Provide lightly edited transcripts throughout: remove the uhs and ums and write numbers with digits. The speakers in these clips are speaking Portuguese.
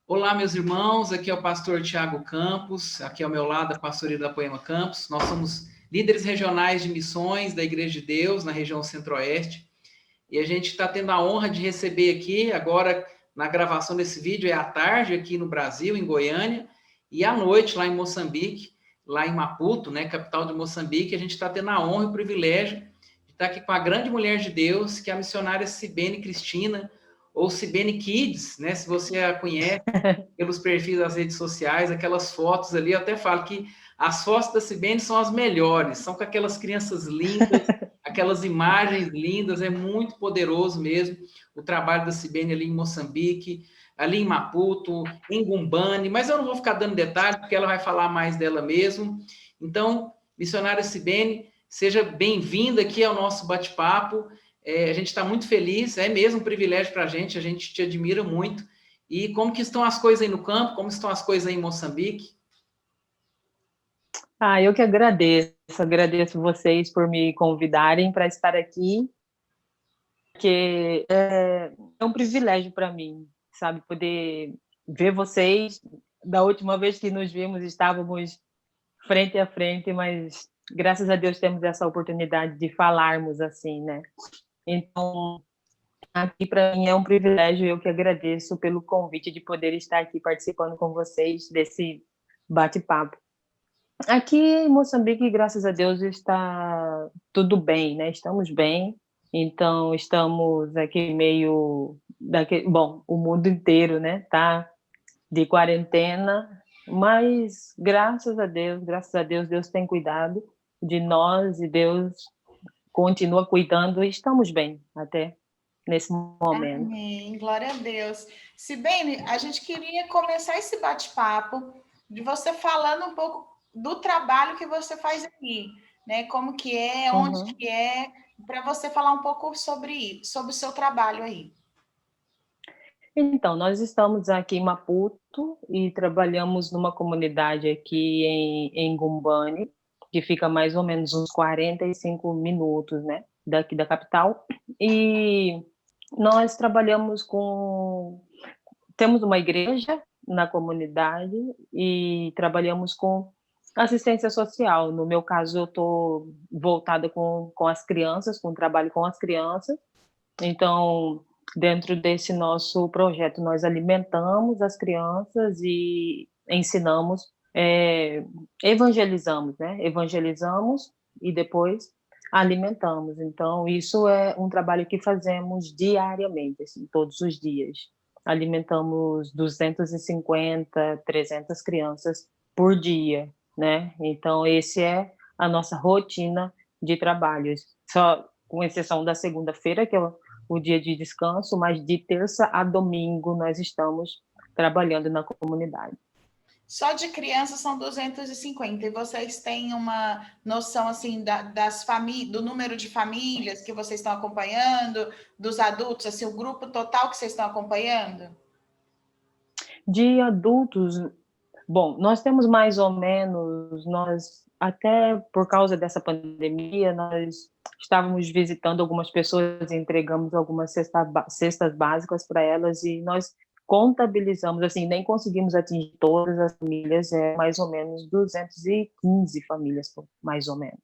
Olá, meus irmãos, aqui é o pastor Tiago Campos, aqui ao meu lado a pastoria da Poema Campos. Nós somos líderes regionais de missões da Igreja de Deus na região Centro-Oeste e a gente está tendo a honra de receber aqui, agora na gravação desse vídeo, é à tarde aqui no Brasil, em Goiânia, e à noite lá em Moçambique, lá em Maputo, né, capital de Moçambique, a gente está tendo a honra e o privilégio de estar aqui com a grande mulher de Deus, que é a missionária Cibene Cristina, ou Cibene Kids, né, se você a conhece, pelos perfis das redes sociais, aquelas fotos ali, eu até falo que as fotos da Cibene são as melhores, são com aquelas crianças lindas, aquelas imagens lindas, é muito poderoso mesmo o trabalho da Cibene ali em Moçambique, ali em Maputo, em Gumbane, mas eu não vou ficar dando detalhes, porque ela vai falar mais dela mesmo. Então, missionária Cibene, seja bem-vinda aqui ao nosso bate-papo. A gente está muito feliz, é mesmo um privilégio para a gente te admira muito. E como que estão as coisas aí no campo? Como estão as coisas aí em Moçambique? Eu que agradeço vocês por me convidarem para estar aqui, porque é um privilégio para mim, sabe, poder ver vocês. Da última vez que nos vimos, estávamos frente a frente, mas graças a Deus temos essa oportunidade de falarmos assim, né? Então, aqui para mim é um privilégio, eu que agradeço pelo convite de poder estar aqui participando com vocês desse bate-papo. Aqui em Moçambique, graças a Deus, está tudo bem, né? Estamos bem. Então, estamos aqui meio bom, o mundo inteiro, né? Tá de quarentena, mas graças a Deus, Deus tem cuidado de nós e Deus continua cuidando e estamos bem até nesse momento. Amém, glória a Deus. Se bem, a gente queria começar esse bate-papo de você falando um pouco do trabalho que você faz aqui, né? Como que é, onde Uhum. que é, para você falar um pouco sobre o seu trabalho aí. Então, nós estamos aqui em Maputo e trabalhamos numa comunidade aqui em Gumbane, que fica mais ou menos uns 45 minutos, né, daqui da capital. E nós trabalhamos temos uma igreja na comunidade e trabalhamos com assistência social. No meu caso, eu estou voltada com as crianças, com o trabalho com as crianças. Então, dentro desse nosso projeto, nós alimentamos as crianças e ensinamos, evangelizamos, né? Evangelizamos e depois alimentamos. Então, isso é um trabalho que fazemos diariamente, assim, todos os dias. Alimentamos 250, 300 crianças por dia, né? Então, esse é a nossa rotina de trabalhos. Só com exceção da segunda-feira, que é o dia de descanso, mas de terça a domingo nós estamos trabalhando na comunidade. Só de crianças são 250. E vocês têm uma noção assim das famílias, do número de famílias que vocês estão acompanhando, dos adultos, assim, o grupo total que vocês estão acompanhando? De adultos, bom, nós temos mais ou menos, nós até por causa dessa pandemia, nós estávamos visitando algumas pessoas, entregamos algumas cestas básicas para elas e nós contabilizamos, assim, nem conseguimos atingir todas as famílias, mais ou menos 215 famílias, mais ou menos.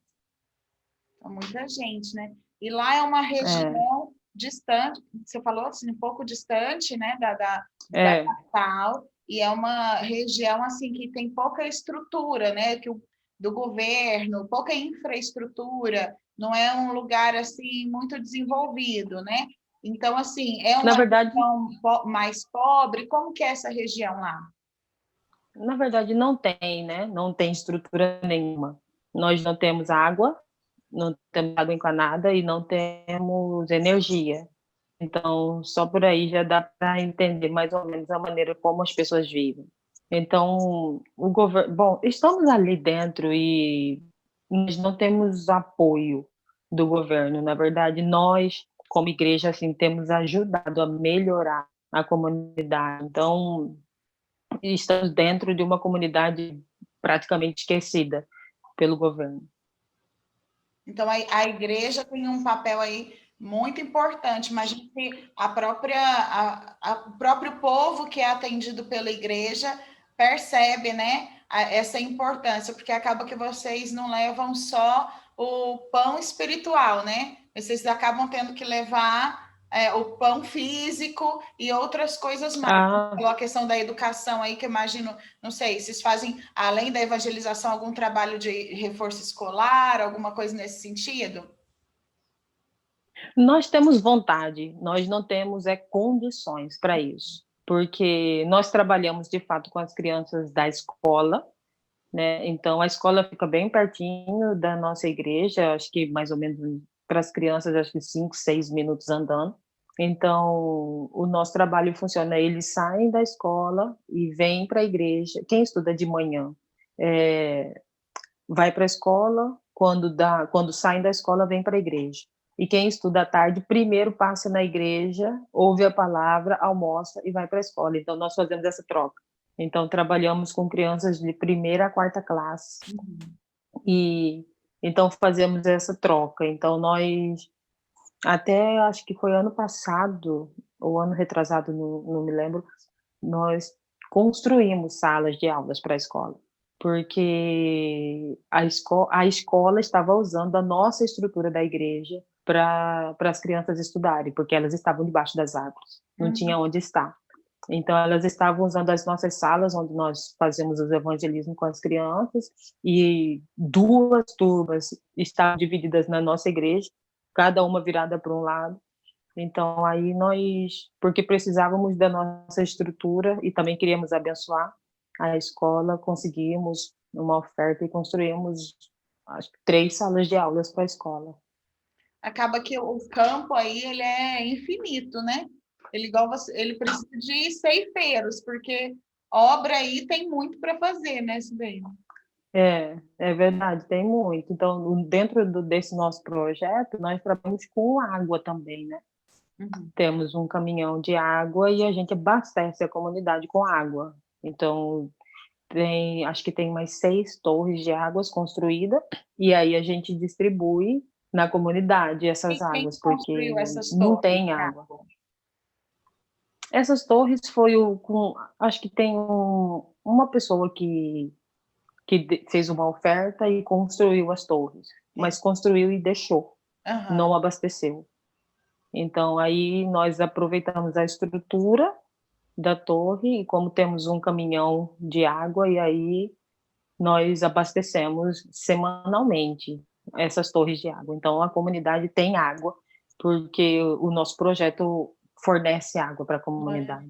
Então, muita gente, né? E lá é uma É, região distante, você falou assim, um pouco distante, né, da é, capital, e é uma região assim que tem pouca estrutura, né, do governo, pouca infraestrutura, não é um lugar assim muito desenvolvido, né? Então, assim, é na uma verdade, região mais pobre. Como que é essa região lá? Na verdade, não tem, né? Não tem estrutura nenhuma. Nós não temos água, não temos água encanada e não temos energia. Então, só por aí já dá para entender mais ou menos a maneira como as pessoas vivem. Então, o governo, bom, estamos ali dentro e nós não temos apoio do governo. Na verdade, nós, como igreja, assim, temos ajudado a melhorar a comunidade. Então, e estamos dentro de uma comunidade praticamente esquecida pelo governo. Então, a igreja tem um papel aí Muito importante. Imagina que o próprio povo que é atendido pela igreja percebe, né, essa importância, porque acaba que vocês não levam só o pão espiritual, né? Vocês acabam tendo que levar o pão físico e outras coisas mais. A questão da educação aí, que eu imagino, não sei, vocês fazem, além da evangelização, algum trabalho de reforço escolar, alguma coisa nesse sentido? Nós temos vontade, nós não temos condições para isso, porque nós trabalhamos de fato com as crianças da escola, né? Então a escola fica bem pertinho da nossa igreja, acho que mais ou menos para as crianças, acho que 5, 6 minutos andando. Então o nosso trabalho funciona, eles saem da escola e vêm para a igreja. Quem estuda de manhã vai para a escola, quando saem da escola vem para a igreja. E quem estuda à tarde, primeiro passa na igreja, ouve a palavra, almoça e vai para a escola. Então, nós fazemos essa troca. Então, trabalhamos com crianças de primeira a quarta classe. E então, fazemos essa troca. Então, nós, até acho que foi ano passado, ou ano retrasado, não me lembro, nós construímos salas de aulas para a escola, porque a escola estava usando a nossa estrutura da igreja para as crianças estudarem, porque elas estavam debaixo das árvores, não tinha onde estar. Então, elas estavam usando as nossas salas, onde nós fazemos os evangelismos com as crianças, e 2 turmas estavam divididas na nossa igreja, cada uma virada para um lado. Então, aí nós, porque precisávamos da nossa estrutura e também queríamos abençoar a escola, conseguimos uma oferta e construímos, acho que 3 salas de aulas para a escola. Acaba que o campo aí, ele é infinito, né? Ele precisa de ceifeiros, porque obra aí tem muito para fazer, né, Sibeli? É verdade, tem muito. Então, dentro desse nosso projeto, nós trabalhamos com água também, né? Temos um caminhão de água e a gente abastece a comunidade com água. Então, acho que tem mais 6 torres de águas construídas, e aí a gente distribui na comunidade essas Quem águas, porque construiu essas não torres? tem água. Essas torres foi acho que tem uma pessoa que fez uma oferta e construiu as torres, mas construiu e deixou, não abasteceu. Então, aí nós aproveitamos a estrutura da torre, e como temos um caminhão de água, e aí nós abastecemos semanalmente essas torres de água. Então, a comunidade tem água, porque o nosso projeto fornece água para a comunidade.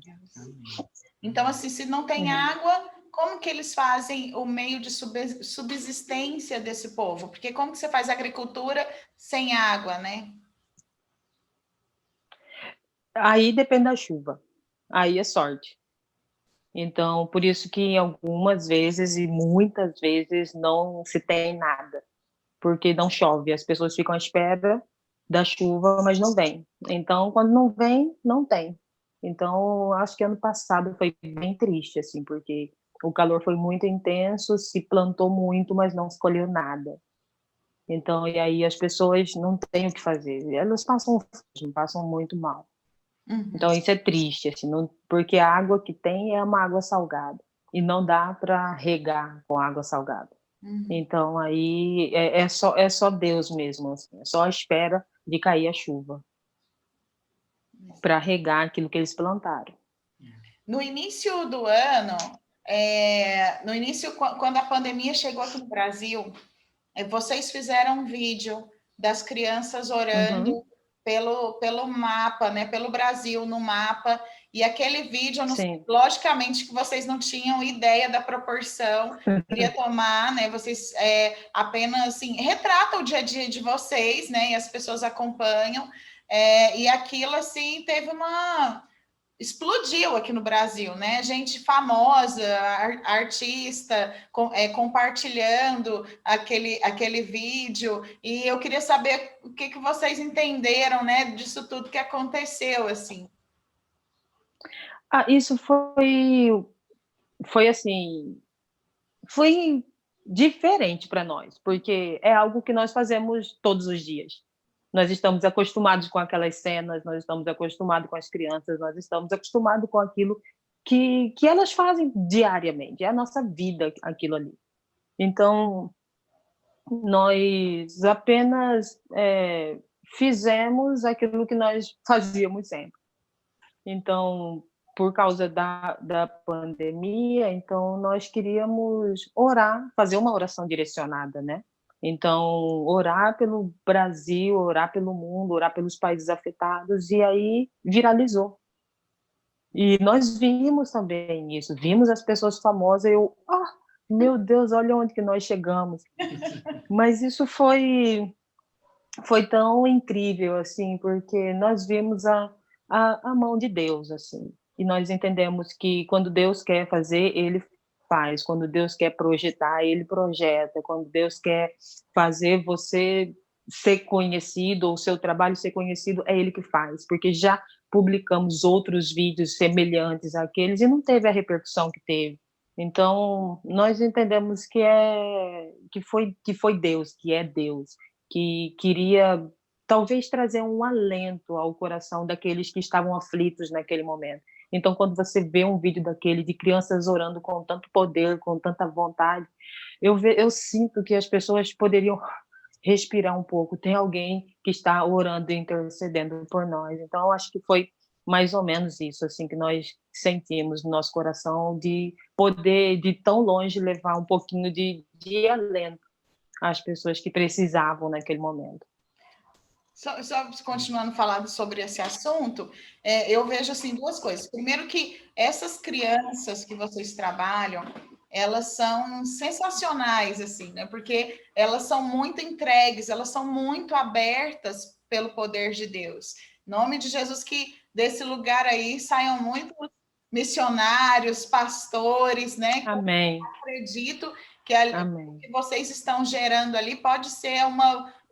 Então, assim, se não tem água, como que eles fazem o meio de subsistência desse povo? Porque como que você faz agricultura sem água, né? Aí depende da chuva. Aí é sorte. Então, por isso que algumas vezes e muitas vezes não se tem nada, porque não chove. As pessoas ficam à espera da chuva, mas não vem. Então, quando não vem, não tem. Então, acho que ano passado foi bem triste, assim, porque o calor foi muito intenso, se plantou muito, mas não se colheu nada. Então, e aí as pessoas não têm o que fazer. Elas passam muito mal. Então, isso é triste, assim, porque a água que tem é uma água salgada e não dá para regar com água salgada. Então, aí é só Deus mesmo, assim, é só a espera de cair a chuva para regar aquilo que eles plantaram. No início do ano, no início, quando a pandemia chegou aqui no Brasil, vocês fizeram um vídeo das crianças orando pelo mapa, né? Pelo Brasil no mapa. E aquele vídeo, logicamente que vocês não tinham ideia da proporção que iria tomar, né? Vocês apenas assim, retratam o dia a dia de vocês, né? E as pessoas acompanham. E aquilo assim teve explodiu aqui no Brasil, né? Gente famosa, artista, compartilhando aquele vídeo. E eu queria saber o que vocês entenderam, né, disso tudo que aconteceu, assim. Isso foi assim, foi diferente para nós, porque é algo que nós fazemos todos os dias. Nós estamos acostumados com aquelas cenas, nós estamos acostumados com as crianças, nós estamos acostumados com aquilo que elas fazem diariamente, é a nossa vida aquilo ali. Então, nós apenas fizemos aquilo que nós fazíamos sempre. Então, por causa da pandemia, então nós queríamos orar, fazer uma oração direcionada, né? Então, orar pelo Brasil, orar pelo mundo, orar pelos países afetados, e aí viralizou. E nós vimos também isso, vimos as pessoas famosas, meu Deus, olha onde que nós chegamos. Mas isso foi tão incrível, assim, porque nós vimos a mão de Deus, assim, e nós entendemos que quando Deus quer fazer, Ele faz, quando Deus quer projetar, Ele projeta, quando Deus quer fazer você ser conhecido, ou o seu trabalho ser conhecido, é Ele que faz, porque já publicamos outros vídeos semelhantes àqueles e não teve a repercussão que teve. Então, nós entendemos que foi Deus, que é Deus, que queria talvez trazer um alento ao coração daqueles que estavam aflitos naquele momento. Então, quando você vê um vídeo daquele de crianças orando com tanto poder, com tanta vontade, eu sinto que as pessoas poderiam respirar um pouco. Tem alguém que está orando e intercedendo por nós. Então, eu acho que foi mais ou menos isso assim que nós sentimos no nosso coração, de poder, de tão longe, levar um pouquinho de alento às pessoas que precisavam naquele momento. Só continuando falando sobre esse assunto, eu vejo assim duas coisas. Primeiro que essas crianças que vocês trabalham, elas são sensacionais, assim, né? Porque elas são muito entregues, elas são muito abertas pelo poder de Deus. Em nome de Jesus, que desse lugar aí saiam muitos missionários, pastores, né? Amém. Eu acredito que Amém. o que vocês estão gerando ali pode ser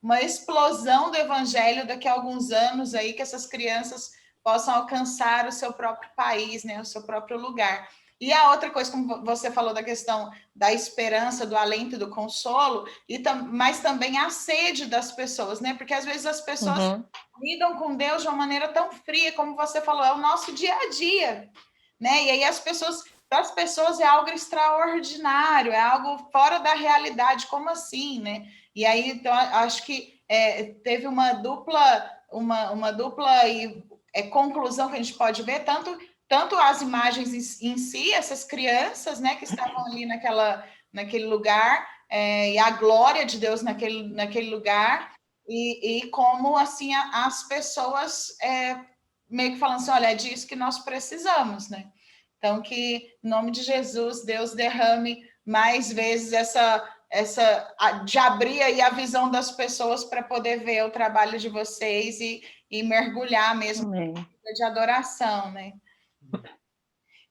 uma explosão do evangelho daqui a alguns anos aí, que essas crianças possam alcançar o seu próprio país, né, o seu próprio lugar. E a outra coisa, como você falou da questão da esperança, do alento e do consolo, mas também a sede das pessoas, né? Porque às vezes as pessoas lidam com Deus de uma maneira tão fria, como você falou, é o nosso dia a dia, né? E aí para as pessoas é algo extraordinário, é algo fora da realidade, como assim, né? E aí, então, acho que teve uma dupla conclusão que a gente pode ver, tanto as imagens em si, essas crianças, né, que estavam ali naquele lugar, e a glória de Deus naquele lugar, e como, assim, as pessoas meio que falando assim, olha, é disso que nós precisamos, né? Então, que, em nome de Jesus, Deus derrame mais vezes de abrir aí a visão das pessoas para poder ver o trabalho de vocês e mergulhar mesmo de adoração, né?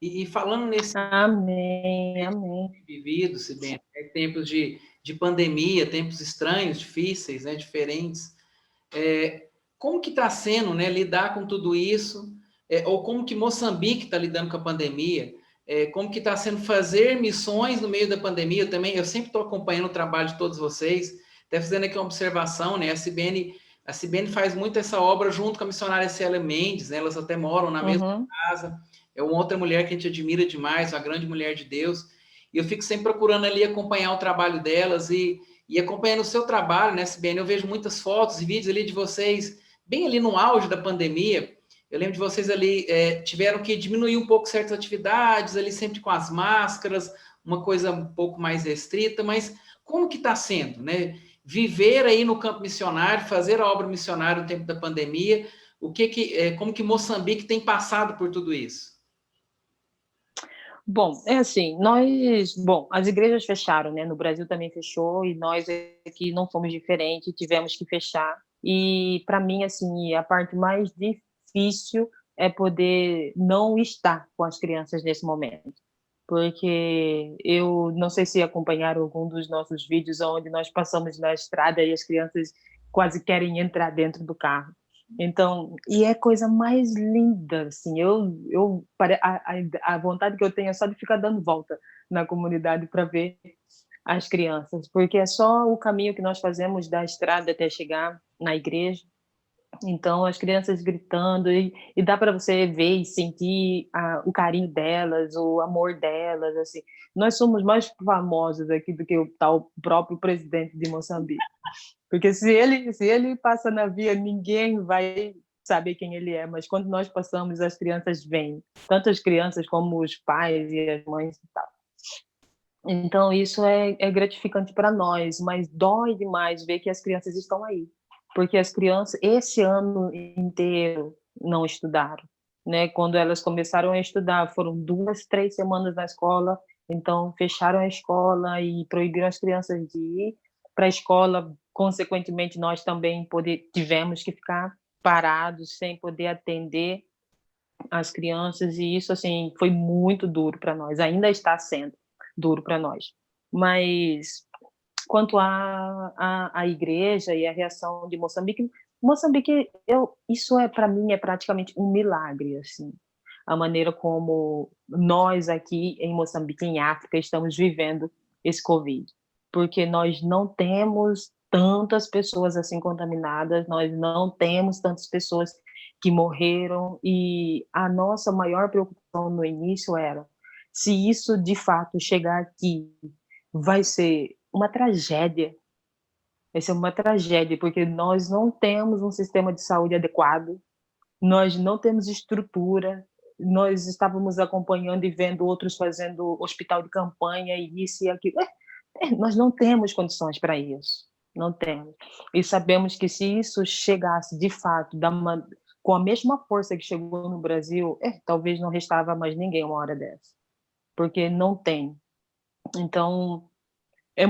E falando nesse amém, amém. vivido, se bem, tempos de pandemia, tempos estranhos, difíceis, né, diferentes, como que está sendo, né, lidar com tudo isso, ou como que Moçambique está lidando com a pandemia, como que está sendo fazer missões no meio da pandemia. Eu sempre estou acompanhando o trabalho de todos vocês, até fazendo aqui uma observação, né, a CBN faz muito essa obra junto com a missionária Célia Mendes, né, elas até moram na mesma casa, é uma outra mulher que a gente admira demais, uma grande mulher de Deus, e eu fico sempre procurando ali acompanhar o trabalho delas e acompanhando o seu trabalho, né, CBN, eu vejo muitas fotos e vídeos ali de vocês, bem ali no auge da pandemia. Eu lembro de vocês ali, tiveram que diminuir um pouco certas atividades, ali sempre com as máscaras, uma coisa um pouco mais restrita, mas como que está sendo, né? Viver aí no campo missionário, fazer a obra missionária no tempo da pandemia, como que Moçambique tem passado por tudo isso? Bom, assim, as igrejas fecharam, né? No Brasil também fechou e nós aqui não fomos diferentes, tivemos que fechar. E para mim, assim, a parte mais difícil é poder não estar com as crianças nesse momento. Porque eu não sei se acompanharam algum dos nossos vídeos onde nós passamos na estrada e as crianças quase querem entrar dentro do carro. Então, e é coisa mais linda, assim, a vontade que eu tenho é só de ficar dando volta na comunidade para ver as crianças, porque é só o caminho que nós fazemos da estrada até chegar na igreja, Então, as crianças gritando, e dá para você ver e sentir o carinho delas, o amor delas, assim. Nós somos mais famosos aqui do que o tal próprio presidente de Moçambique. Porque se ele passa na via, ninguém vai saber quem ele é, mas quando nós passamos, as crianças vêm, tanto as crianças como os pais e as mães e tal. Então, isso é gratificante para nós, mas dói demais ver que as crianças estão aí, porque as crianças, esse ano inteiro, não estudaram, né? Quando elas começaram a estudar, foram 2, 3 semanas na escola, então fecharam a escola e proibiram as crianças de ir para a escola. Consequentemente, nós também tivemos que ficar parados, sem poder atender as crianças, e isso, assim, foi muito duro para nós, ainda está sendo duro para nós. Mas quanto à igreja e a reação de Moçambique, isso para mim é praticamente um milagre, assim, a maneira como nós aqui em Moçambique, em África, estamos vivendo esse Covid, porque nós não temos tantas pessoas assim contaminadas, nós não temos tantas pessoas que morreram, e a nossa maior preocupação no início era: se isso de fato chegar aqui, vai ser uma tragédia. Vai ser uma tragédia, porque nós não temos um sistema de saúde adequado, nós não temos estrutura, nós estávamos acompanhando e vendo outros fazendo hospital de campanha e isso e aquilo. Nós não temos condições para isso, não temos. E sabemos que se isso chegasse de fato com a mesma força que chegou no Brasil, talvez não restava mais ninguém uma hora dessa, porque não tem. Então, é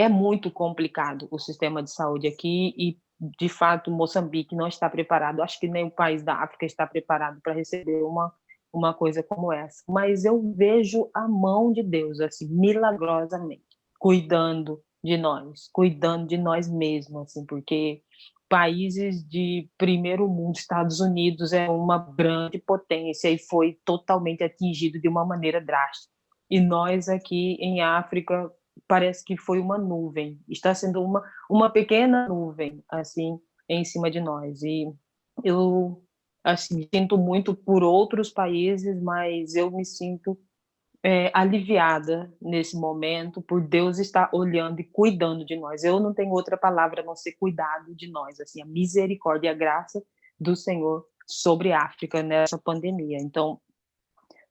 muito complicado o sistema de saúde aqui, e de fato Moçambique não está preparado, acho que nem o país da África está preparado para receber uma coisa como essa, mas eu vejo a mão de Deus, assim, milagrosamente, cuidando de nós mesmos, assim, porque países de primeiro mundo, Estados Unidos é uma grande potência e foi totalmente atingido de uma maneira drástica. E nós aqui em África, parece que foi uma nuvem, está sendo uma pequena nuvem, assim, em cima de nós. E eu, assim, sinto muito por outros países, mas eu me sinto aliviada nesse momento, por Deus estar olhando e cuidando de nós. Eu não tenho outra palavra a não ser cuidado de nós, assim, a misericórdia e a graça do Senhor sobre a África nessa pandemia. Então,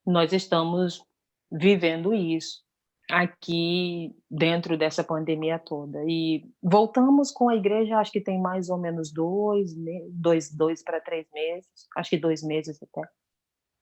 nós estamos vivendo isso aqui dentro dessa pandemia toda. E voltamos com a igreja, acho que tem mais ou menos 2 para 3 meses, acho que 2 meses até.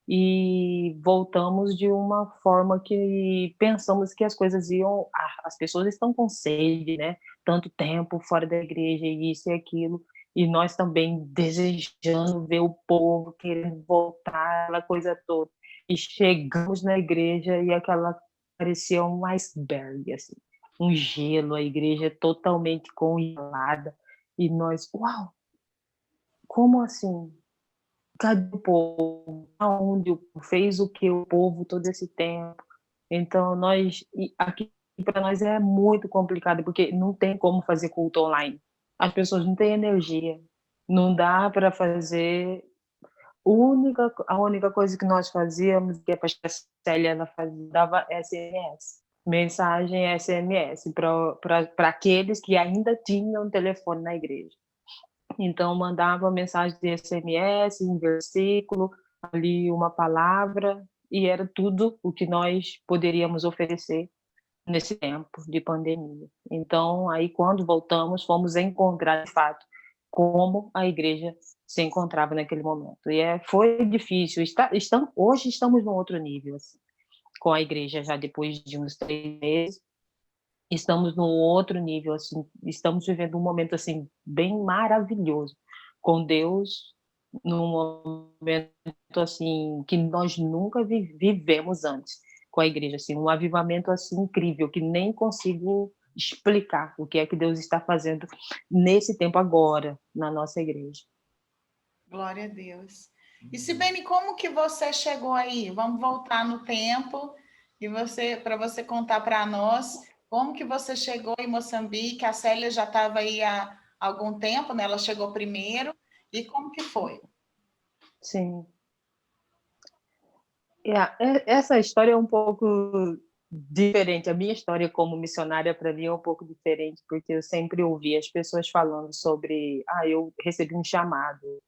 E voltamos de uma forma que pensamos que as coisas iam. As pessoas estão com sede, né? Tanto tempo fora da igreja, e isso e aquilo. E nós também desejando ver o povo querendo voltar, aquela coisa toda. E chegamos na igreja e aquela parecia um iceberg, assim, um gelo, a igreja totalmente congelada. E nós, uau, como assim? Cadê o povo? Aonde o povo fez o que o povo todo esse tempo? Então, aqui para nós é muito complicado, porque não tem como fazer culto online. As pessoas não têm energia, não dá para fazer. A única coisa que nós fazíamos, que a pastora Célia ela dava SMS, mensagem SMS, para aqueles que ainda tinham telefone na igreja. Então, mandava mensagem de SMS, um versículo, ali uma palavra, e era tudo o que nós poderíamos oferecer nesse tempo de pandemia. Então, aí quando voltamos, fomos encontrar de fato como a igreja se encontrava naquele momento. E foi difícil. Hoje estamos num outro nível, assim, com a igreja já depois de uns 3 meses. Estamos num outro nível, assim, estamos vivendo um momento, assim, bem maravilhoso com Deus, num momento, assim, que nós nunca vivemos antes com a igreja, assim, um avivamento, assim, incrível, que nem consigo explicar o que é que Deus está fazendo nesse tempo agora, na nossa igreja. Glória a Deus. E Sibene, como que você chegou aí? Vamos voltar no tempo e para você contar para nós como que você chegou em Moçambique. A Célia já estava aí há algum tempo, né? Ela chegou primeiro, E como que foi? Sim. Essa história é um pouco diferente. A minha história como missionária, para mim, é um pouco diferente, porque eu sempre ouvi as pessoas falando sobre, eu recebi um chamado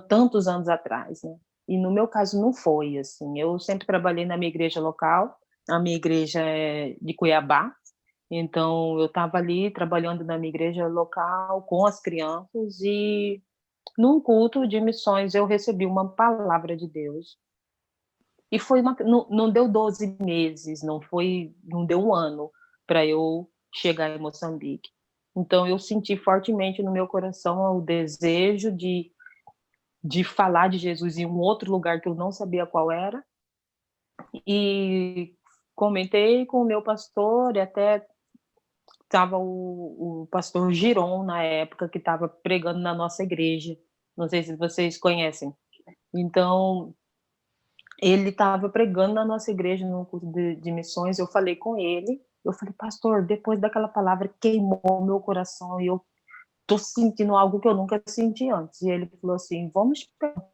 tantos anos atrás, né? E no meu caso não foi assim. Eu sempre trabalhei na minha igreja local, a minha igreja é de Cuiabá, então eu estava ali trabalhando na minha igreja local com as crianças e num culto de missões eu recebi uma palavra de Deus. E foi não deu 12 meses, não deu um ano para eu chegar em Moçambique. Então eu senti fortemente no meu coração o desejo de falar de Jesus em um outro lugar que eu não sabia qual era. E comentei com o meu pastor, e até estava o pastor Giron na época, que estava pregando na nossa igreja. Não sei se vocês conhecem. Então, ele estava pregando na nossa igreja, no curso de missões. Eu falei com ele, eu falei, pastor, depois daquela palavra queimou meu coração e eu tô sentindo algo que eu nunca senti antes. E ele falou assim, vamos esperar,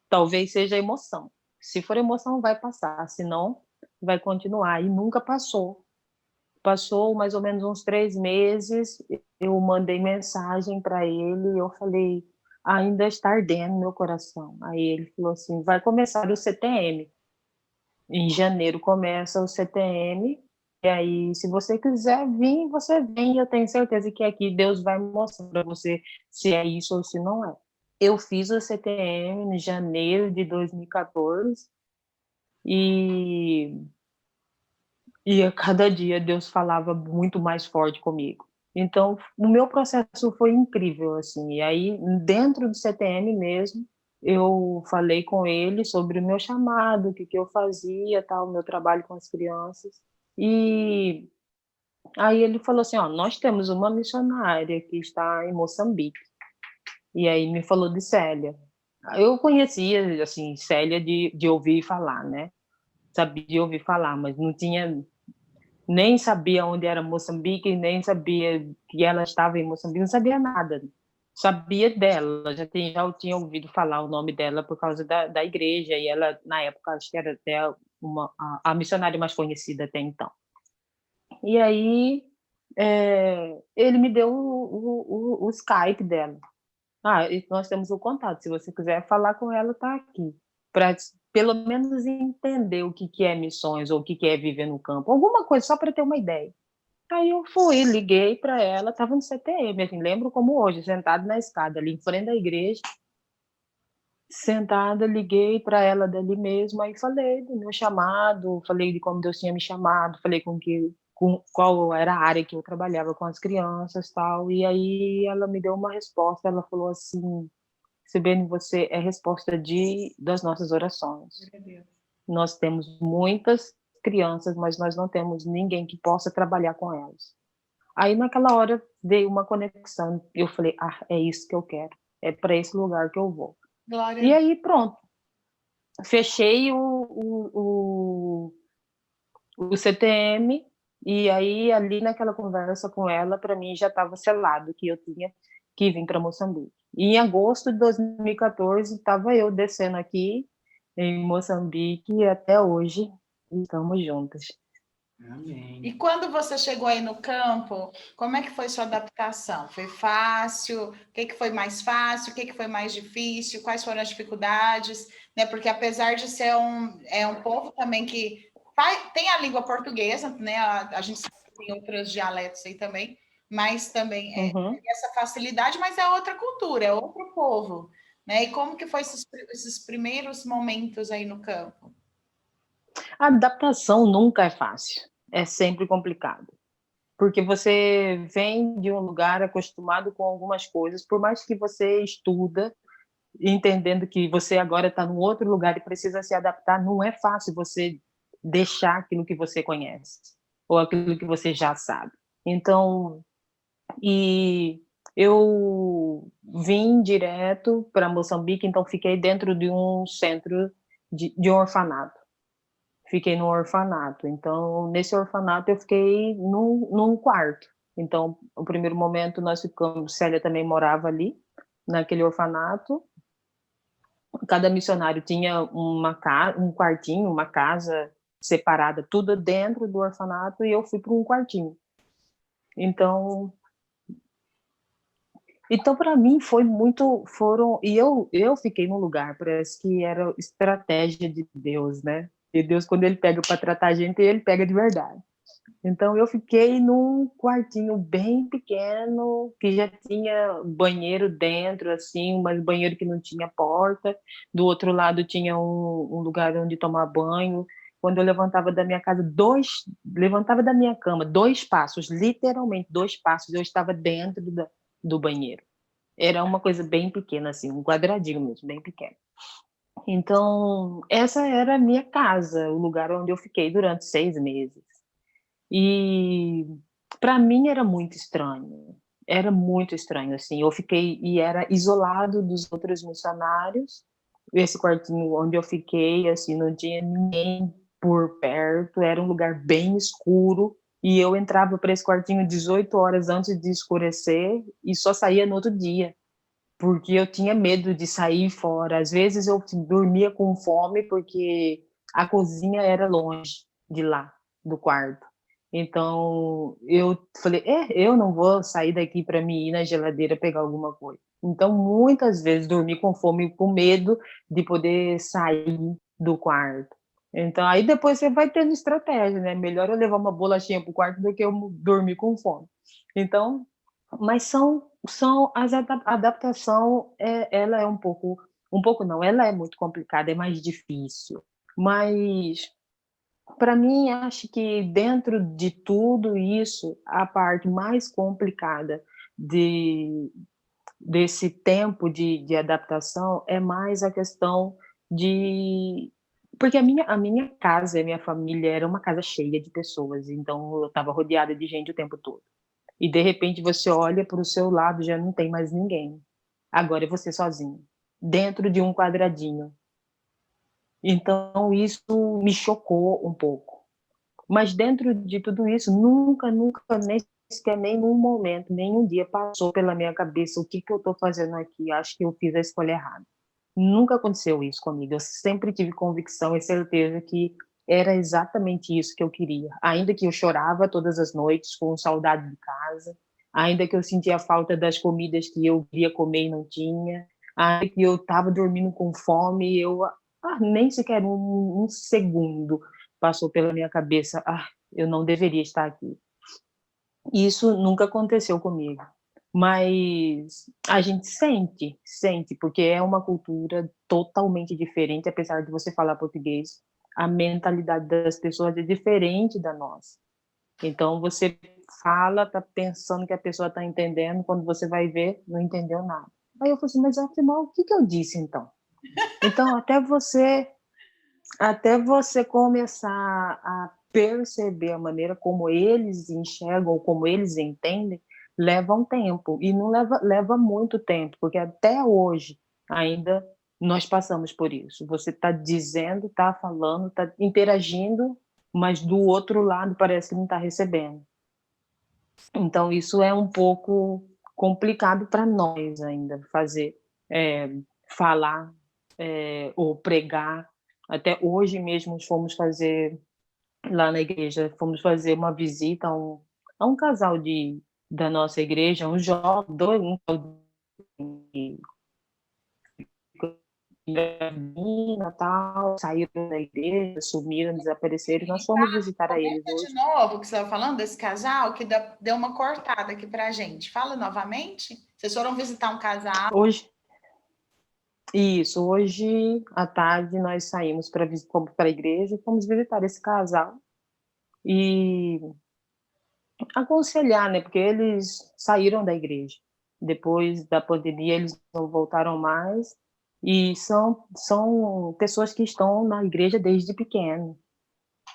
talvez seja emoção. Se for emoção, vai passar, se não, vai continuar. E nunca passou. Passou mais ou menos uns 3 meses, eu mandei mensagem para ele, eu falei, ainda está ardendo meu coração. Aí ele falou assim, vai começar o CTM. Em janeiro começa o CTM, e aí, se você quiser vir, você vem. Eu tenho certeza que aqui Deus vai mostrar para você se é isso ou se não é. Eu fiz o CTM em janeiro de 2014 e, e a cada dia Deus falava muito mais forte comigo. Então, o meu processo foi incrível, assim. E aí, dentro do CTM mesmo, eu falei com ele sobre o meu chamado, o que eu fazia, tal, o meu trabalho com as crianças. E aí ele falou assim, ó, nós temos uma missionária que está em Moçambique. E aí me falou de Célia. Eu conhecia, assim, Célia de ouvir falar, né? Sabia de ouvir falar, mas não tinha, nem sabia onde era Moçambique, nem sabia que ela estava em Moçambique, não sabia nada. Sabia dela, já eu tinha ouvido falar o nome dela por causa da igreja, e ela, na época, acho que era até a missionária mais conhecida até então. E aí, ele me deu o Skype dela. E nós temos o contato, se você quiser falar com ela, tá aqui. Para pelo menos entender o que é missões ou o que é viver no campo, alguma coisa, só para ter uma ideia. Aí eu fui, liguei para ela, estava no CTM, assim, lembro como hoje, sentada na escada, ali em frente da igreja, sentada, liguei para ela dali mesmo, aí falei do meu chamado, falei de como Deus tinha me chamado, falei com qual era a área que eu trabalhava com as crianças, tal, e aí ela me deu uma resposta, ela falou assim, Sibene, você é resposta das nossas orações. Nós temos muitas crianças, mas nós não temos ninguém que possa trabalhar com elas. Aí naquela hora veio uma conexão, eu falei, é isso que eu quero, é para esse lugar que eu vou. Glória. E aí pronto, fechei o CTM, e aí ali naquela conversa com ela, para mim já estava selado que eu tinha que vir para Moçambique. E em agosto de 2014 estava eu descendo aqui em Moçambique e até hoje estamos juntas. Amém. E quando você chegou aí no campo, como é que foi sua adaptação? Foi fácil? O que foi mais fácil? O que foi mais difícil? Quais foram as dificuldades? Né? Porque apesar de ser um povo também que tem a língua portuguesa, né? A gente sabe que tem outros dialetos aí também, mas também tem essa facilidade, mas é outra cultura, é outro povo. Né? E como que foi esses primeiros momentos aí no campo? A adaptação nunca é fácil, é sempre complicado. Porque você vem de um lugar acostumado com algumas coisas, por mais que você estuda, entendendo que você agora está num outro lugar e precisa se adaptar, não é fácil você deixar aquilo que você conhece, ou aquilo que você já sabe. Então, e eu vim direto para Moçambique, então fiquei dentro de um centro de um orfanato. Fiquei no orfanato. Então, nesse orfanato, eu fiquei num quarto. Então, o primeiro momento nós ficamos, Célia também morava ali. naquele orfanato. Cada missionário tinha um quartinho, uma casa separada, tudo dentro do orfanato, e eu fui para um quartinho. Então, para mim foi muito, e eu fiquei num lugar, parece que era estratégia de Deus, né? E Deus, quando ele pega para tratar a gente, ele pega de verdade. Então eu fiquei num quartinho bem pequeno, que já tinha banheiro dentro, assim, mas banheiro que não tinha porta. Do outro lado tinha um lugar onde tomar banho. Quando eu levantava da minha cama, 2 passos, literalmente 2 passos, eu estava dentro do banheiro. Era uma coisa bem pequena, assim, um quadradinho mesmo, bem pequeno. Então, essa era a minha casa, o lugar onde eu fiquei durante 6 meses. E para mim era muito estranho, assim, eu fiquei e era isolado dos outros missionários, esse quartinho onde eu fiquei, assim, não tinha ninguém por perto, era um lugar bem escuro, e eu entrava para esse quartinho 18 horas antes de escurecer e só saía no outro dia, porque eu tinha medo de sair fora. Às vezes eu dormia com fome, porque a cozinha era longe de lá, do quarto. Então eu falei, eu não vou sair daqui para mim ir na geladeira pegar alguma coisa. Então muitas vezes dormi com fome, com medo de poder sair do quarto. Então aí depois você vai tendo estratégia, né? Melhor eu levar uma bolachinha pro quarto do que eu dormir com fome. Então, mas são as adaptação, ela é um pouco não, ela é muito complicada, é mais difícil. Mas para mim, acho que dentro de tudo isso, a parte mais complicada de desse tempo de adaptação é mais a questão de, porque a minha casa, a minha família era uma casa cheia de pessoas, então eu estava rodeada de gente o tempo todo. E de repente você olha para o seu lado, já não tem mais ninguém. Agora é você sozinho, dentro de um quadradinho. Então isso me chocou um pouco. Mas dentro de tudo isso, nunca, nem sequer nenhum momento, nenhum dia passou pela minha cabeça o que que eu estou fazendo aqui. Acho que eu fiz a escolha errada. Nunca aconteceu isso comigo. Eu sempre tive convicção e certeza que era exatamente isso que eu queria. Ainda que eu chorava todas as noites com saudade de casa, ainda que eu sentia falta das comidas que eu queria comer e não tinha, ainda que eu estava dormindo com fome, nem sequer um segundo passou pela minha cabeça, eu não deveria estar aqui. Isso nunca aconteceu comigo. Mas a gente sente, porque é uma cultura totalmente diferente, apesar de você falar português, a mentalidade das pessoas é diferente da nossa. Então você fala, tá pensando que a pessoa está entendendo, quando você vai ver, não entendeu nada. Aí eu falei assim, mas afinal, o que que eu disse então? Então, até você começar a perceber a maneira como eles enxergam, como eles entendem, leva um tempo. E não leva muito tempo, porque até hoje ainda nós passamos por isso. Você está dizendo, está falando, está interagindo, mas do outro lado parece que não está recebendo. Então, isso é um pouco complicado para nós ainda, falar, ou pregar. Até hoje mesmo fomos fazer, lá na igreja, fomos fazer uma visita a um casal da nossa igreja, um jovem, um Natal, saíram da igreja, sumiram, desapareceram, nós fomos visitar a eles Comenta de hoje. novo o que você estava falando desse casal, que deu uma cortada aqui para a gente. Fala novamente. Vocês foram visitar um casal. Hoje à tarde nós saímos para a igreja e fomos visitar esse casal e aconselhar, né? Porque eles saíram da igreja. Depois da pandemia, eles não voltaram mais e são pessoas que estão na igreja desde pequeno,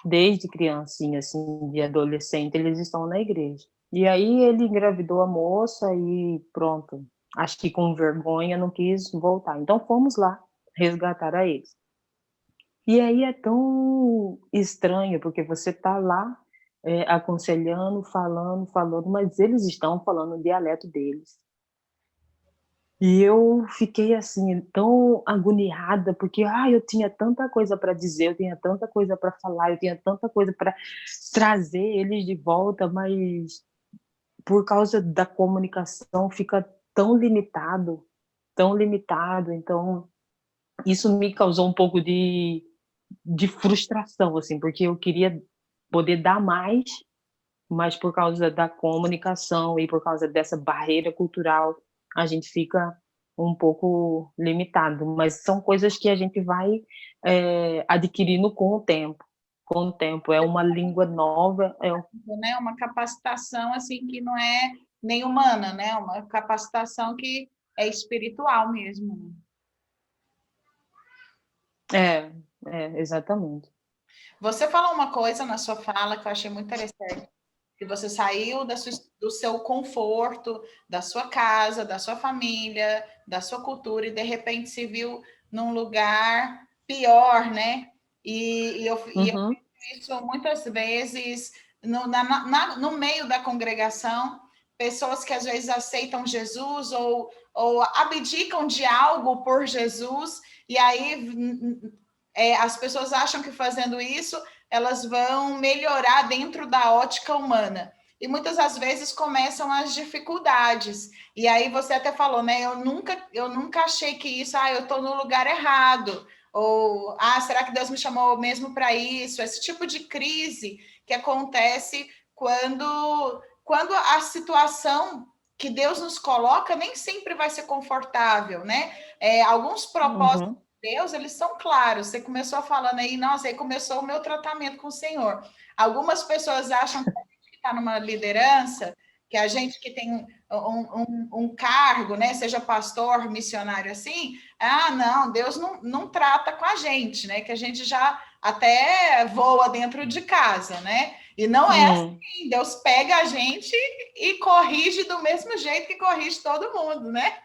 desde criancinha, assim, de adolescente, eles estão na igreja. E aí ele engravidou a moça e pronto. Acho que com vergonha não quis voltar. Então fomos lá resgatar a eles. E aí é tão estranho, porque você está lá aconselhando, falando, mas eles estão falando o dialeto deles. E eu fiquei assim tão agoniada porque eu tinha tanta coisa para dizer, eu tinha tanta coisa para falar, eu tinha tanta coisa para trazer eles de volta, mas por causa da comunicação fica tão limitado. Então isso me causou um pouco de frustração, assim, porque eu queria poder dar mais, mas por causa da comunicação e por causa dessa barreira cultural, a gente fica um pouco limitado. Mas são coisas que a gente vai adquirindo com o tempo. Com o tempo, é uma língua nova. Né? Uma capacitação assim que não é nem humana, né? Uma capacitação que é espiritual mesmo. Exatamente. Você falou uma coisa na sua fala que eu achei muito interessante, que você saiu do seu conforto, da sua casa, da sua família, da sua cultura, e de repente se viu num lugar pior, né? Eu Uhum. vejo isso muitas vezes no meio da congregação, pessoas que às vezes aceitam Jesus ou abdicam de algo por Jesus, e aí as pessoas acham que fazendo isso elas vão melhorar dentro da ótica humana. E muitas das vezes começam as dificuldades. E aí você até falou, né? Eu nunca achei que isso, eu estou no lugar errado. Ou, será que Deus me chamou mesmo para isso? Esse tipo de crise que acontece quando a situação que Deus nos coloca nem sempre vai ser confortável, né? Alguns propósitos Uhum. Deus, eles são claros. Você começou falando aí, nossa, aí começou o meu tratamento com o Senhor. Algumas pessoas acham que a gente que está numa liderança, que a gente que tem um cargo, né, seja pastor, missionário assim, não, Deus não trata com a gente, né, que a gente já até voa dentro de casa, né? E não é assim, Deus pega a gente e corrige do mesmo jeito que corrige todo mundo, né?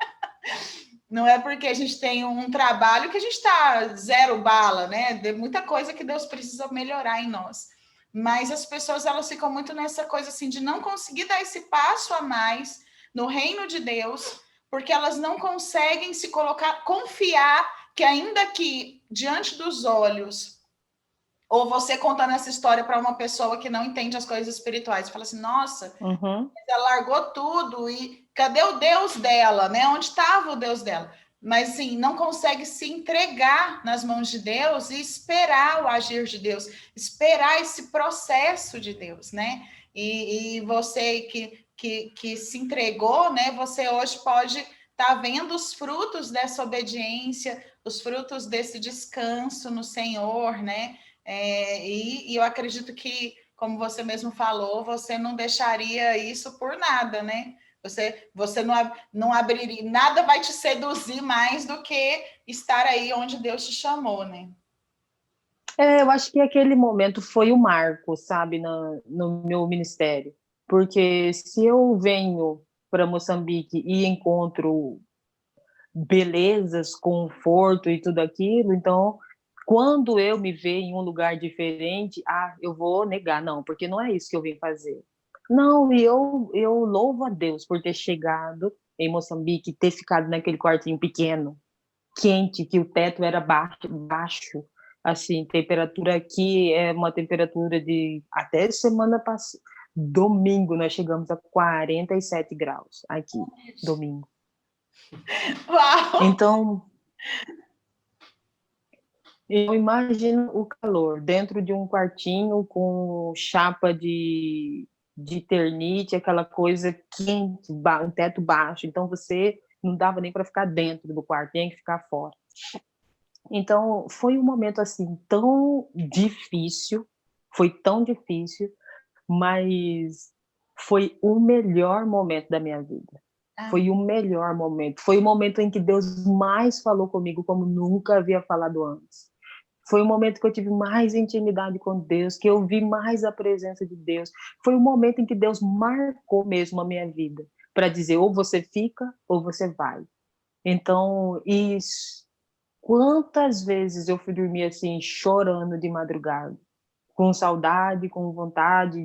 Não é porque a gente tem um trabalho que a gente está zero bala, né? De muita coisa que Deus precisa melhorar em nós. Mas as pessoas elas ficam muito nessa coisa assim de não conseguir dar esse passo a mais no reino de Deus, porque elas não conseguem se colocar, confiar que ainda que diante dos olhos ou você contando essa história para uma pessoa que não entende as coisas espirituais, fala assim, nossa, Uhum. ela largou tudo e cadê o Deus dela, né? Onde estava o Deus dela? Mas sim, não consegue se entregar nas mãos de Deus e esperar o agir de Deus, esperar esse processo de Deus, né? E você que se entregou, né? Você hoje pode estar vendo os frutos dessa obediência, os frutos desse descanso no Senhor, né? E eu acredito que como você mesmo falou, você não deixaria isso por nada, né? Você não abriria, nada vai te seduzir mais do que estar aí onde Deus te chamou, né? Eu acho que aquele momento foi o marco, sabe, no meu ministério. Porque se eu venho para Moçambique e encontro belezas, conforto e tudo aquilo, então, quando eu me ver em um lugar diferente, eu vou negar, não, porque não é isso que eu vim fazer. Não, e eu louvo a Deus por ter chegado em Moçambique, ter ficado naquele quartinho pequeno, quente, que o teto era baixo, assim, temperatura aqui é uma temperatura de até semana passada, domingo nós chegamos a 47 graus aqui, domingo. Uau! Então, eu imagino o calor dentro de um quartinho com chapa de ternite, aquela coisa quente, um teto baixo. Então, você não dava nem para ficar dentro do quarto, tinha que ficar fora. Então, foi um momento assim foi tão difícil, mas foi o melhor momento da minha vida. Foi o melhor momento. Foi o momento em que Deus mais falou comigo como nunca havia falado antes. Foi o momento que eu tive mais intimidade com Deus, que eu vi mais a presença de Deus. Foi o momento em que Deus marcou mesmo a minha vida para dizer ou você fica ou você vai. Então, quantas vezes eu fui dormir assim chorando de madrugada, com saudade, com vontade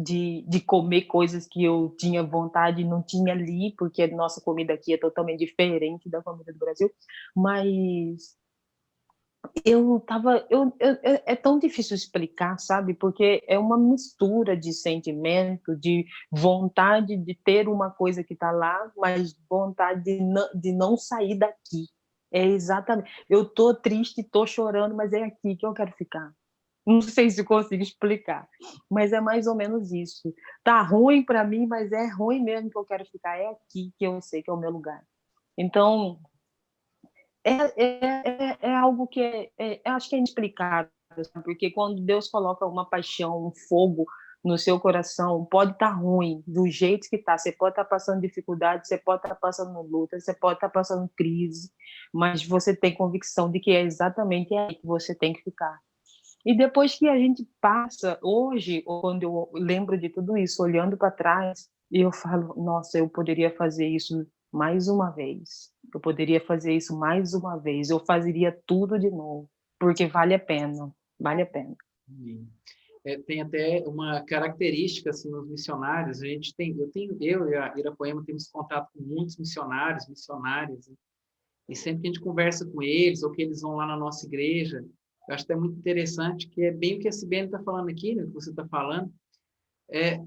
de comer coisas que eu tinha vontade e não tinha ali, porque a nossa comida aqui é totalmente diferente da comida do Brasil, mas eu tava, é tão difícil explicar, sabe? Porque é uma mistura de sentimento, de vontade de ter uma coisa que está lá, mas vontade de não sair daqui. É exatamente. Eu tô triste, tô chorando, mas é aqui que eu quero ficar. Não sei se consigo explicar, mas é mais ou menos isso. Tá ruim para mim, mas é ruim mesmo que eu quero ficar. É aqui que eu sei que é o meu lugar. Então, é algo que acho que é inexplicável, sabe? Porque quando Deus coloca uma paixão, um fogo no seu coração, pode estar ruim, do jeito que está. Você pode estar passando dificuldade, você pode estar passando luta, você pode estar passando crise, mas você tem convicção de que é exatamente aí que você tem que ficar. E depois que a gente passa, hoje, quando eu lembro de tudo isso, olhando para trás, eu falo, nossa, eu poderia fazer isso mais uma vez. Eu poderia fazer isso mais uma vez. Eu fazeria tudo de novo, porque vale a pena. Vale a pena. Tem até uma característica assim nos missionários. Eu e a Irapoema temos contato com muitos missionários, missionárias, né? E sempre que a gente conversa com eles ou que eles vão lá na nossa igreja, eu acho até muito interessante que é bem o que a Sibeli está falando aqui, né, que você está falando, é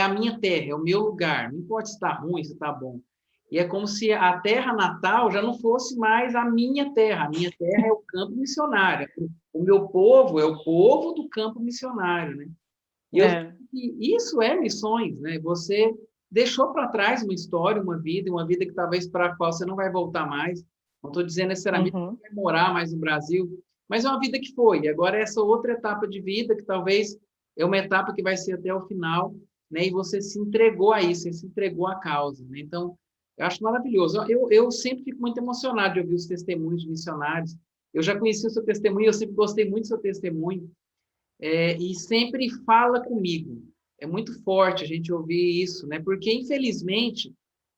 a minha terra, é o meu lugar, não importa se está ruim, se está bom. E é como se a terra natal já não fosse mais a minha terra é o campo missionário, o meu povo é o povo do campo missionário, né? E isso é missões, né? Você deixou para trás uma história, uma vida que talvez para a qual você não vai voltar mais. Não estou dizendo necessariamente que vai morar mais no Brasil, mas é uma vida que foi. E agora essa outra etapa de vida, que talvez é uma etapa que vai ser até o final, né? E você se entregou a isso, você se entregou à causa, né? Então, eu acho maravilhoso. Eu sempre fico muito emocionado de ouvir os testemunhos de missionários. Eu já conheci o seu testemunho, eu sempre gostei muito do seu testemunho. E sempre fala comigo. É muito forte a gente ouvir isso, né? Porque, infelizmente,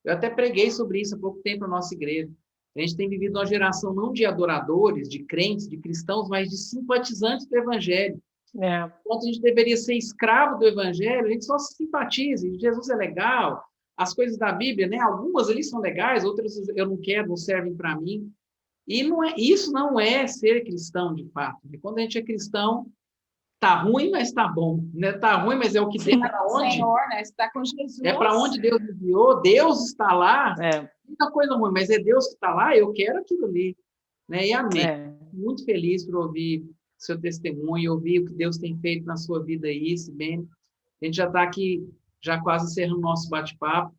eu até preguei sobre isso há pouco tempo na nossa igreja. A gente tem vivido uma geração não de adoradores, de crentes, de cristãos, mas de simpatizantes do evangelho. Enquanto a gente deveria ser escravo do evangelho, a gente só se simpatiza. Jesus é legal, as coisas da Bíblia, né? Algumas ali são legais, outras eu não quero, não servem para mim. E isso não é ser cristão, de fato. Quando a gente é cristão, tá ruim, mas tá bom, né? Tá ruim, mas é o que Deus para onde? Senhor, né? Está com Jesus. É para onde Deus enviou, Deus está lá. Muita coisa ruim, mas é Deus que está lá, eu quero aquilo ali, né? E amém. Muito feliz por ouvir seu testemunho, ouvir o que Deus tem feito na sua vida aí, Sibeli. A gente já está aqui, já quase encerrando o nosso bate-papo.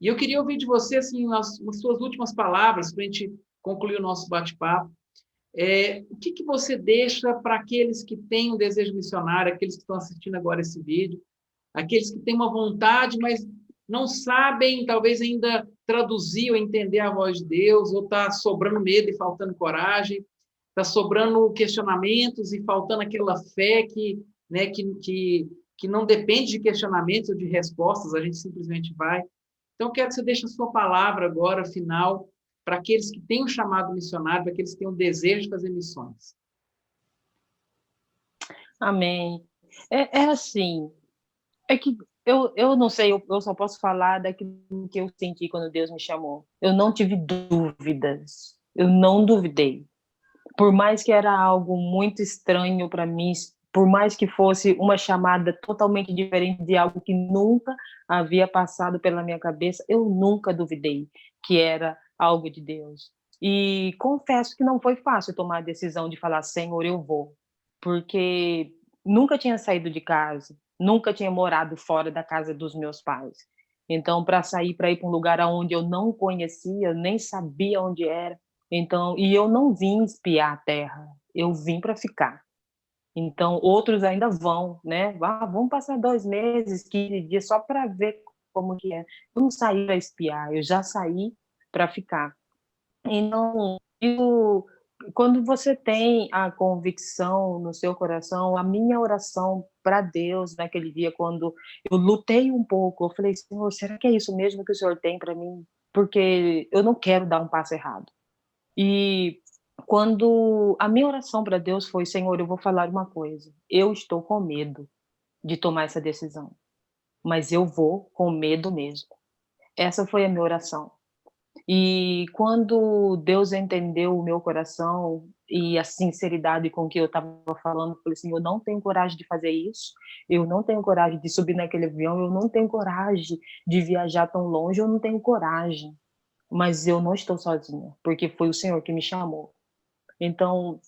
E eu queria ouvir de você, assim, as suas últimas palavras para a gente concluir o nosso bate-papo. O que você deixa para aqueles que têm um desejo missionário, aqueles que estão assistindo agora esse vídeo, aqueles que têm uma vontade, mas não sabem, talvez ainda traduzir ou entender a voz de Deus, ou está sobrando medo e faltando coragem, está sobrando questionamentos e faltando aquela fé né, que não depende de questionamentos ou de respostas, a gente simplesmente vai. Então, eu quero que você deixe a sua palavra agora, final, para aqueles que têm um chamado missionário, para aqueles que têm um desejo de fazer missões. Amém. Assim, que eu não sei, eu só posso falar daquilo que eu senti quando Deus me chamou. Eu não tive dúvidas, eu não duvidei. Por mais que era algo muito estranho para mim, por mais que fosse uma chamada totalmente diferente de algo que nunca havia passado pela minha cabeça, eu nunca duvidei que era algo de Deus. E confesso que não foi fácil tomar a decisão de falar, Senhor, eu vou, porque nunca tinha saído de casa, nunca tinha morado fora da casa dos meus pais. Então, para sair, para ir para um lugar onde eu não conhecia, nem sabia onde era, então, e eu não vim espiar a terra, eu vim para ficar. Então, outros ainda vão, né? Vamos passar 2 meses, 15 dias, só para ver como que é. Eu não saí para espiar, eu já saí para ficar. Então, quando você tem a convicção no seu coração, a minha oração para Deus naquele dia, quando eu lutei um pouco, eu falei, Senhor, será que é isso mesmo que o Senhor tem para mim? Porque eu não quero dar um passo errado. E quando a minha oração para Deus foi, Senhor, eu vou falar uma coisa, eu estou com medo. de tomar essa decisão, mas eu vou com medo mesmo. Essa foi a minha oração. E quando Deus entendeu o meu coração e a sinceridade com que eu estava falando, eu falei assim: eu não tenho coragem de fazer isso, eu não tenho coragem de subir naquele avião, eu não tenho coragem de viajar tão longe, eu não tenho coragem. Mas eu não estou sozinha, porque foi o Senhor que me chamou. Então,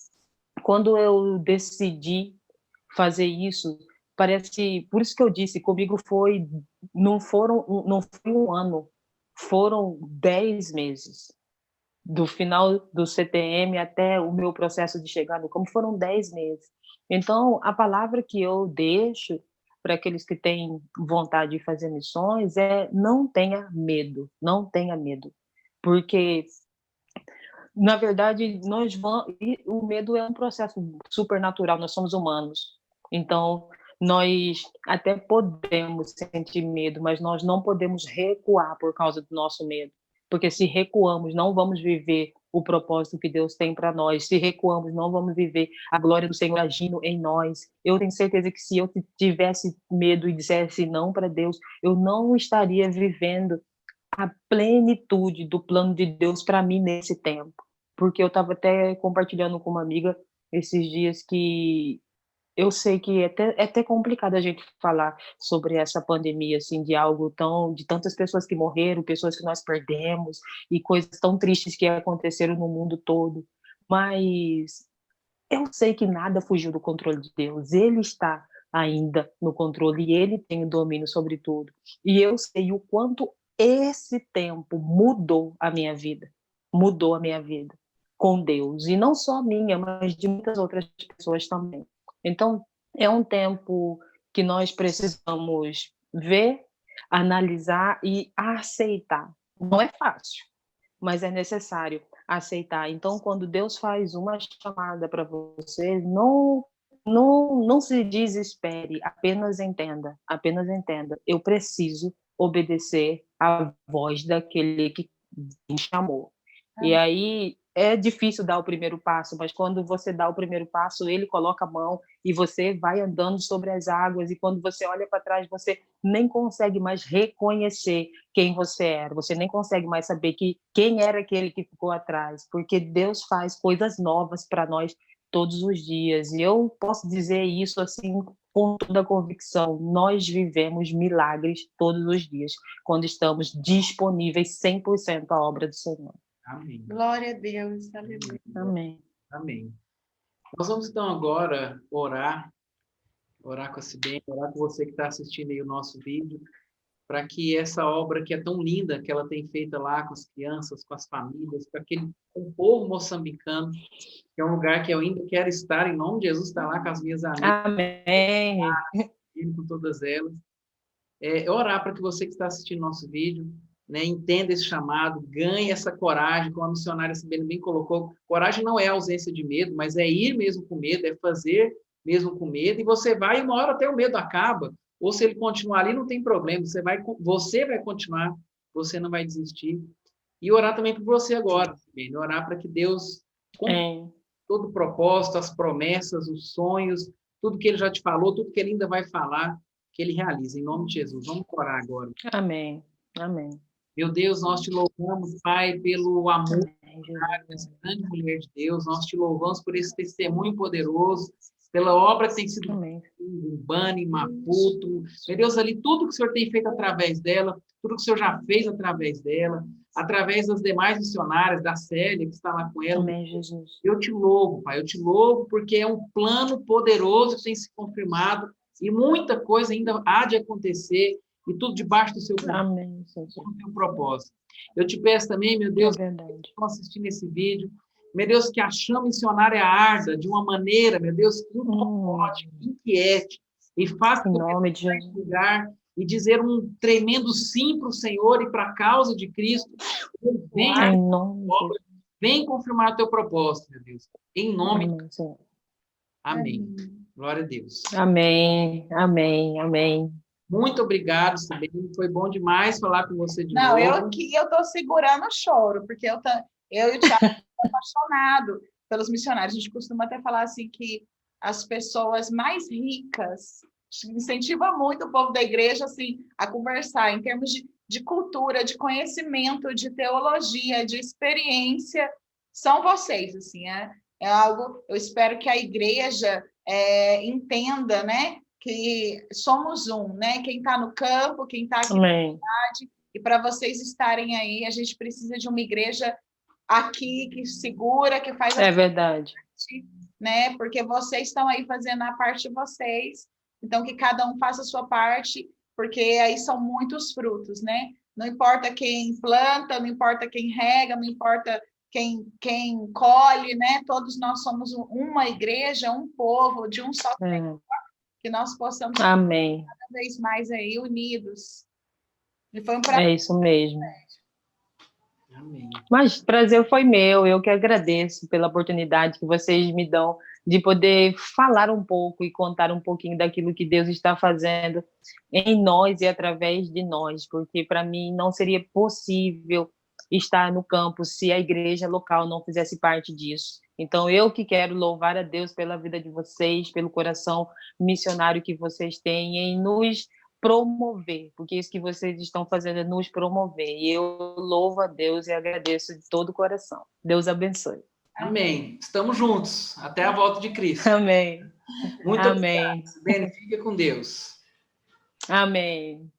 quando eu decidi fazer isso, parece, por isso que eu disse, comigo foi, não foi um ano, foram 10 meses. Do final do CTM até o meu processo de chegar no campo, foram 10 meses. Então, a palavra que eu deixo para aqueles que têm vontade de fazer missões é: não tenha medo, não tenha medo. Porque, na verdade, o medo é um processo supernatural, nós somos humanos. Então, nós até podemos sentir medo, mas nós não podemos recuar por causa do nosso medo. Porque se recuamos, não vamos viver o propósito que Deus tem para nós. Se recuamos, não vamos viver a glória do Senhor agindo em nós. Eu tenho certeza que se eu tivesse medo e dissesse não para Deus, eu não estaria vivendo a plenitude do plano de Deus para mim nesse tempo. Porque eu estava até compartilhando com uma amiga esses dias que eu sei que é até complicado a gente falar sobre essa pandemia, assim, de algo tão, de tantas pessoas que morreram, pessoas que nós perdemos e coisas tão tristes que aconteceram no mundo todo. Mas eu sei que nada fugiu do controle de Deus. Ele está ainda no controle e ele tem o domínio sobre tudo. E eu sei o quanto esse tempo mudou a minha vida com Deus. E não só a minha, mas de muitas outras pessoas também. Então, é um tempo que nós precisamos ver, analisar e aceitar. Não é fácil, mas é necessário aceitar. Então, quando Deus faz uma chamada para você, não se desespere, apenas entenda, apenas entenda. Eu preciso obedecer à voz daquele que me chamou. E aí é difícil dar o primeiro passo, mas quando você dá o primeiro passo, ele coloca a mão e você vai andando sobre as águas, e quando você olha para trás, você nem consegue mais reconhecer quem você era, você nem consegue mais saber quem era aquele que ficou atrás, porque Deus faz coisas novas para nós todos os dias. E eu posso dizer isso assim com toda a convicção: nós vivemos milagres todos os dias, quando estamos disponíveis 100% à obra do Senhor. Amém. Glória a Deus. Aleluia. Amém. Amém. Nós vamos então agora orar com a Cibele, orar com você que está assistindo aí o nosso vídeo, para que essa obra que é tão linda, que ela tem feita lá com as crianças, com as famílias, com o povo moçambicano, que é um lugar que eu ainda quero estar, em nome de Jesus, estar lá com as minhas amigas, Amém. com todas elas. Orar para que você que está assistindo nosso vídeo, né, entenda esse chamado, ganhe essa coragem, como a missionária Cibele bem colocou. Coragem não é ausência de medo, mas é ir mesmo com medo, é fazer mesmo com medo, e você vai, e uma hora até o medo acaba, ou se ele continuar ali, não tem problema, você vai continuar, você não vai desistir. E orar também por você agora, Cibele, orar para que Deus cumpra todo o propósito, as promessas, os sonhos, tudo que ele já te falou, tudo que ele ainda vai falar, que ele realiza, em nome de Jesus. Vamos orar agora. Amém. Amém. Meu Deus, nós te louvamos, Pai, pelo amor Amém. dessa grande mulher de Deus. Nós te louvamos por esse testemunho poderoso, pela obra que tem sido feita em Urbana, em Maputo. Meu Deus, ali tudo que o Senhor tem feito através dela, tudo que o Senhor já fez através dela, através das demais missionárias, da Célia, que está lá com ela. Amém, Jesus. Eu te louvo, Pai, eu te louvo porque é um plano poderoso que tem se confirmado e muita coisa ainda há de acontecer, e tudo debaixo do seu propósito. Eu te peço também, meu Deus, que estão assistindo esse vídeo, meu Deus, que a chama missionária arda de uma maneira, meu Deus, que incomode, inquiete, e faça em nome de Jesus lugar e dizer um tremendo sim para o Senhor e para a causa de Cristo. Vem confirmar o teu propósito, meu Deus. Em nome de Jesus. Amém. Glória a Deus. Amém. Amém. Amém. Muito obrigado, Cibele. Foi bom demais falar com você de novo. Não, eu estou segurando o choro, porque eu e o Thiago estamos apaixonados pelos missionários. A gente costuma até falar assim que as pessoas mais ricas incentiva muito o povo da igreja assim, a conversar em termos de cultura, de conhecimento, de teologia, de experiência, são vocês, assim, é algo, eu espero que a igreja entenda, né, que somos um, né, quem está no campo, quem está aqui na cidade, e para vocês estarem aí, a gente precisa de uma igreja aqui que segura, que faz É verdade. parte, né, porque vocês estão aí fazendo a parte de vocês, então que cada um faça a sua parte, porque aí são muitos frutos, né? Não importa quem planta, não importa quem rega, não importa quem colhe, né? Todos nós somos uma igreja, um povo, de um só Senhor, que nós possamos Amém. cada vez mais aí unidos. E foi um prazer. É isso mesmo. Amém. Mas o prazer foi meu, eu que agradeço pela oportunidade que vocês me dão de poder falar um pouco e contar um pouquinho daquilo que Deus está fazendo em nós e através de nós, porque para mim não seria possível estar no campo se a igreja local não fizesse parte disso. Então, eu que quero louvar a Deus pela vida de vocês, pelo coração missionário que vocês têm em nos promover, porque isso que vocês estão fazendo é nos promover. E eu louvo a Deus e agradeço de todo o coração. Deus abençoe. Amém. Estamos juntos. Até a volta de Cristo. Amém. Muito Amém. obrigado. Bem, fica com Deus. Amém.